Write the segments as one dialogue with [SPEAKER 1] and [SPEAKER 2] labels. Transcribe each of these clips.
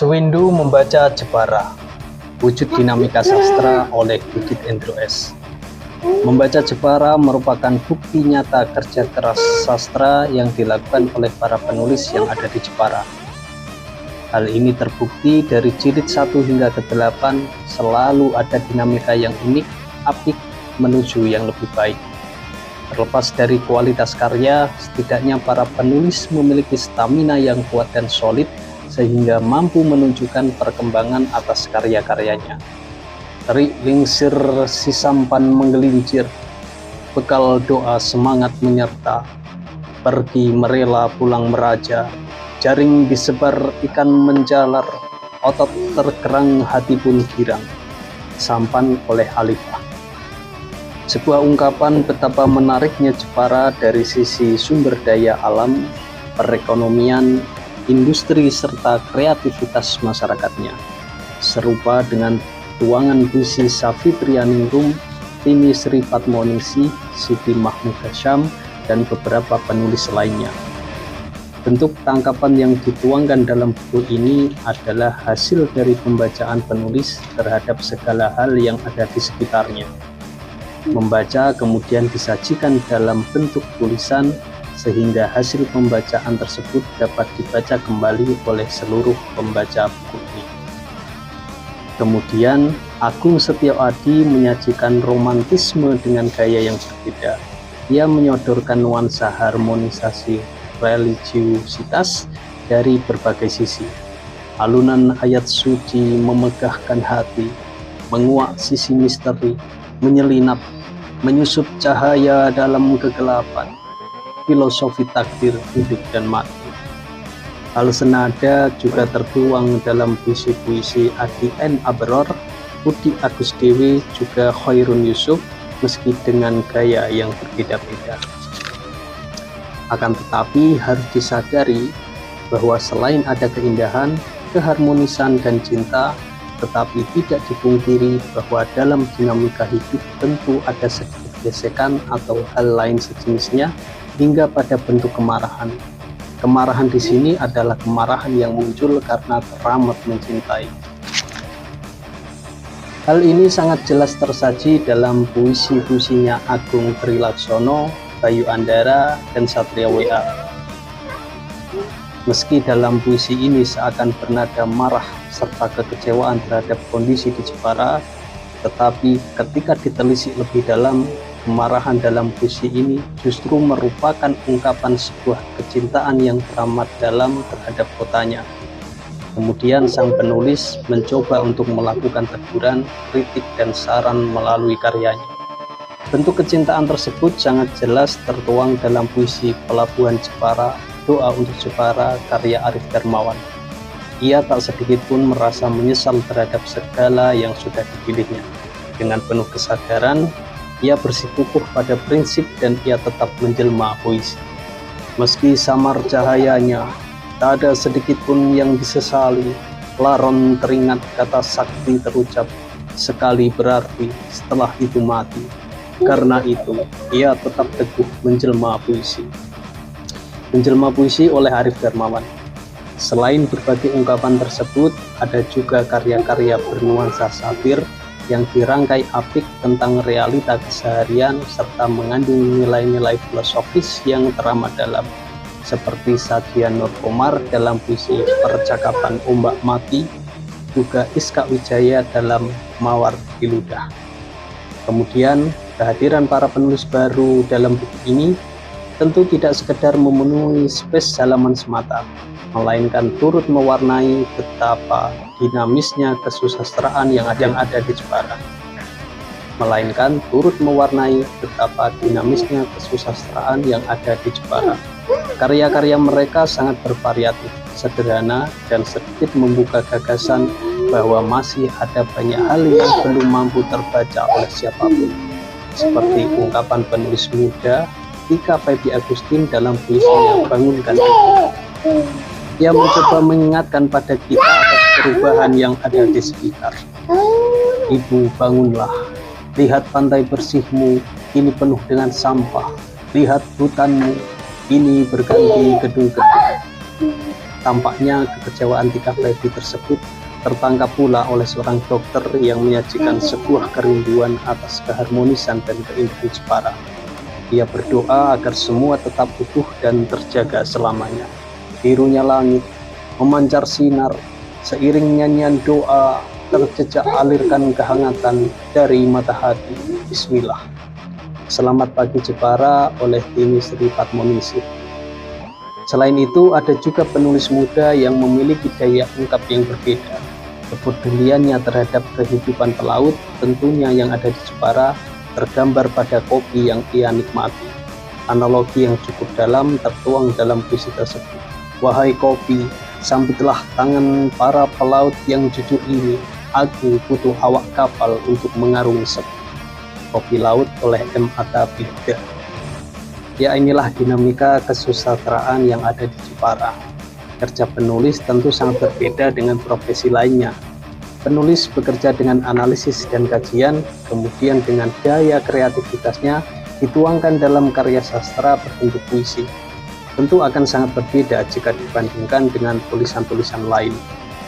[SPEAKER 1] Sewindu membaca Jepara, wujud dinamika sastra oleh Didit Endro S. Membaca Jepara merupakan bukti nyata kerja keras sastra yang dilakukan oleh para penulis yang ada di Jepara. Hal ini terbukti dari jilid 1 hingga ke-8 selalu ada dinamika yang unik, apik menuju yang lebih baik. Terlepas dari kualitas karya, setidaknya para penulis memiliki stamina yang kuat dan solid sehingga mampu menunjukkan perkembangan atas karya-karyanya. Terik lingsir si sampan menggelincir, bekal doa semangat menyerta, pergi merela pulang meraja, jaring disebar ikan menjalar, otot terkerang hati pun girang, sampan oleh Alifah. Sebuah ungkapan betapa menariknya Jepara dari sisi sumber daya alam, perekonomian, industri serta kreativitas masyarakatnya, serupa dengan tuangan puisi Safitriyaningrum, Tini Sri Padmoningsih, Siti Mahmud Hasyam, dan beberapa penulis lainnya. Bentuk tangkapan yang dituangkan dalam buku ini adalah hasil dari pembacaan penulis terhadap segala hal yang ada di sekitarnya. Membaca kemudian disajikan dalam bentuk tulisan sehingga hasil pembacaan tersebut dapat dibaca kembali oleh seluruh pembaca buku ini. Kemudian, Agung Setioadi menyajikan romantisme dengan gaya yang berbeda. Ia menyodorkan nuansa harmonisasi religiusitas dari berbagai sisi. Alunan ayat suci memegahkan hati, menguak sisi misteri, menyelinap, menyusup cahaya dalam kegelapan, filosofi takdir hidup dan mati. Hal senada juga tertuang dalam puisi-puisi Adi N. Abror, Budi Agus Dewi, juga Khairun Yusuf, meski dengan gaya yang berbeda-beda. Akan tetapi harus disadari bahwa selain ada keindahan, keharmonisan, dan cinta, tetapi tidak dipungkiri bahwa dalam dinamika hidup tentu ada sedikit gesekan atau hal lain sejenisnya, hingga pada bentuk kemarahan. Kemarahan di sini adalah kemarahan yang muncul karena teramat mencintai. Hal ini sangat jelas tersaji dalam puisi-puisinya Agung Trilaksono, Bayu Andara, dan Satria W.A. Meski dalam puisi ini seakan bernada marah serta kekecewaan terhadap kondisi di Jepara, tetapi ketika ditelisik lebih dalam, kemarahan dalam puisi ini justru merupakan ungkapan sebuah kecintaan yang teramat dalam terhadap kotanya. Kemudian sang penulis mencoba untuk melakukan teguran, kritik, dan saran melalui karyanya. Bentuk kecintaan tersebut sangat jelas tertuang dalam puisi Pelabuhan Jepara, Doa untuk Jepara, karya Arif Darmawan. Ia tak sedikit pun merasa menyesal terhadap segala yang sudah dipilihnya. Dengan penuh kesadaran, ia bersikukuh pada prinsip dan ia tetap menjelma puisi. Meski samar cahayanya, tak ada sedikit pun yang disesali. Laron teringat kata sakti terucap, sekali berarti setelah itu mati. Karena itu, ia tetap teguh menjelma puisi. Menjelma puisi oleh Arif Darmawan. Selain berbagai ungkapan tersebut, ada juga karya-karya bernuansa satir yang dirangkai apik tentang realita keseharian serta mengandung nilai-nilai filosofis yang teramat dalam, seperti Sadia Nur Komar dalam puisi Percakapan Ombak Mati, juga Iska Wijaya dalam Mawar Diludah. Kemudian, kehadiran para penulis baru dalam buku ini tentu tidak sekedar memenuhi space halaman semata, melainkan turut mewarnai betapa dinamisnya kesusastraan yang ada di Jepara. Karya-karya mereka sangat bervariatif, sederhana, dan sedikit membuka gagasan bahwa masih ada banyak hal yang belum mampu terbaca oleh siapapun, seperti ungkapan penulis muda Tika Febi Agustin dalam puisinya Bangunkan Ibu. Ia mencoba mengingatkan pada kita atas perubahan yang ada di sekitar. Ibu, bangunlah. Lihat pantai bersihmu, kini penuh dengan sampah. Lihat hutanmu, kini berganti gedung-gedung. Tampaknya kekecewaan Tika Febi tersebut tertangkap pula oleh seorang dokter yang menyajikan sebuah kerinduan atas keharmonisan dan keindahan Jepara. Ia berdoa agar semua tetap utuh dan terjaga selamanya. Birunya langit memancar sinar, seiring nyanyian doa terjejak alirkan kehangatan dari matahari. Bismillah. Selamat pagi Jepara oleh Tini Sri Padmoningsih. Selain itu, ada juga penulis muda yang memiliki daya ungkap yang berbeda. Kepeduliannya terhadap kehidupan pelaut tentunya yang ada di Jepara tergambar pada kopi yang ia nikmati. Analogi yang cukup dalam tertuang dalam puisi tersebut. Wahai kopi, sambutlah tangan para pelaut yang jujur ini. Aku butuh awak kapal untuk mengarungi sepi. Kopi Laut oleh M. Atta Bigda. Ya, inilah dinamika kesusastraan yang ada di Jepara. Kerja penulis tentu sangat berbeda dengan profesi lainnya. Penulis bekerja dengan analisis dan kajian, kemudian dengan daya kreativitasnya dituangkan dalam karya sastra berbentuk puisi. Tentu akan sangat berbeda jika dibandingkan dengan tulisan-tulisan lain,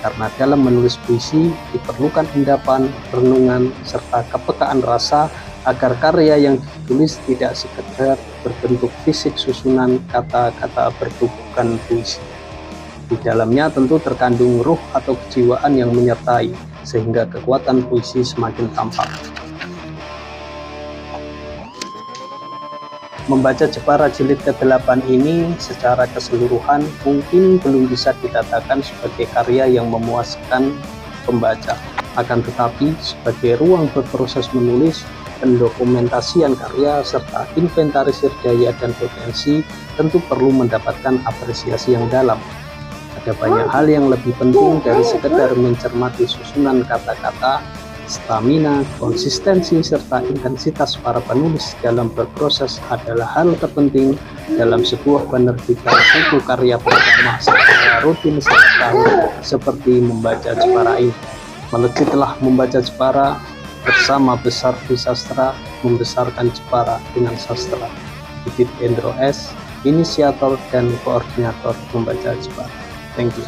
[SPEAKER 1] karena dalam menulis puisi diperlukan endapan, renungan, serta kepekaan rasa agar karya yang ditulis tidak sekedar berbentuk fisik susunan kata-kata bertubuhkan puisi. Di dalamnya tentu terkandung ruh atau kejiwaan yang menyertai, sehingga kekuatan puisi semakin tampak. Membaca Jepara jilid ke-8 ini secara keseluruhan mungkin belum bisa dikatakan sebagai karya yang memuaskan pembaca. Akan tetapi, sebagai ruang berproses menulis, pendokumentasian karya, serta inventarisir daya dan potensi tentu perlu mendapatkan apresiasi yang dalam. Ada banyak hal yang lebih penting dari sekedar mencermati susunan kata-kata, stamina, konsistensi, serta intensitas para penulis dalam berproses adalah hal terpenting dalam sebuah penerbitan buku karya pertama secara rutin setiap tahun, seperti membaca Jepara ini. Melejitlah membaca Jepara, bersama besar di sastra, membesarkan Jepara dengan sastra. Didit Endro S, inisiator dan koordinator membaca Jepara. Thank you.